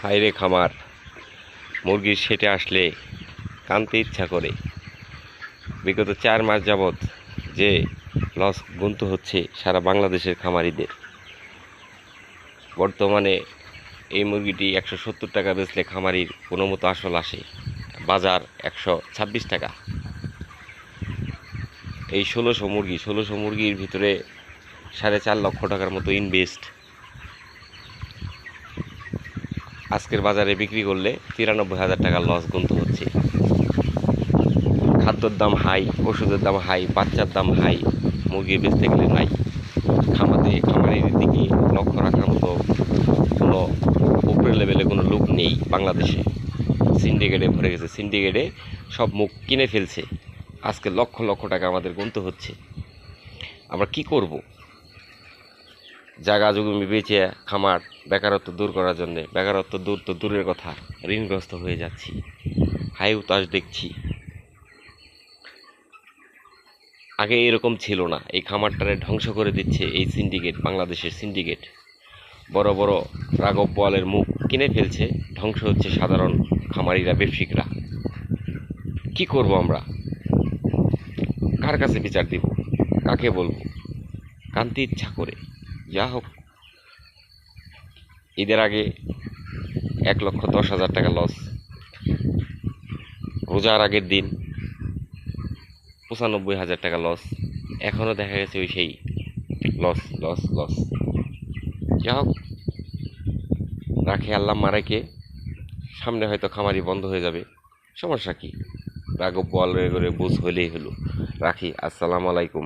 হায়রে খামার, মুরগির সেটে আসলে কানতে ইচ্ছা করে। বিগত 4 মাস যাবৎ যে লস গুনতে হচ্ছে সারা বাংলাদেশের খামারিদের। বর্তমানে এই মুরগিটি 170 টাকা বেচলে খামারির কোনো মতো আসল আসে, বাজার 126 টাকা। এই 16শো মুরগির ভিতরে 4.5 লক্ষ টাকার মতো ইনভেস্ট। আজকের বাজারে বিক্রি করলে 93,000 টাকার লস গুনতে হচ্ছে। খাদ্যর দাম হাই, ওষুধের দাম হাই, বাচ্চার দাম হাই, মুরগি বেচতে গেলে নাই। খামারের দিকে লক্ষ্য রাখার মতো কোনো উপরের লেভেলে কোনো লোক নেই বাংলাদেশে। সিন্ডিকেটে ভরে গেছে, সিন্ডিকেটে সব মুখ কিনে ফেলছে। আজকে লক্ষ লক্ষ টাকা আমাদের গুনতে হচ্ছে। আমরা কি করব? জায়গা জমি বেচে খামার বেকারত্ব দূর করার জন্যে, বেকারত্ব দূর তো দূরের কথা, ঋণগ্রস্ত হয়ে যাচ্ছি, হাই উতাস দেখছি। আগে এরকম ছিল না। এই খামারটারে ধ্বংস করে দিচ্ছে এই সিন্ডিকেট, বাংলাদেশের সিন্ডিকেট। বড় বড় রাঘব বোয়ালের মুখ কিনে ফেলছে, ধ্বংস হচ্ছে সাধারণ খামারিরা, ব্যবসায়িকরা। কি করব আমরা? কার কাছে বিচার দিব? কাকে বলবো? কানতে ইচ্ছা করে। যা হোক, ঈদের আগে 1,10,000 টাকা লস, রোজার আগের দিন 95,000 টাকা লস, এখনও দেখা গেছে ওই সেই লস লস লস। যা হোক, রাখে আল্লাহ মারেকে, সামনে হয়তো খামারি বন্ধ হয়ে যাবে, সমস্যা কি? রাঘব বোয়ালের করে বুঝ হলেই হলো। রাখি, আসসালামু আলাইকুম।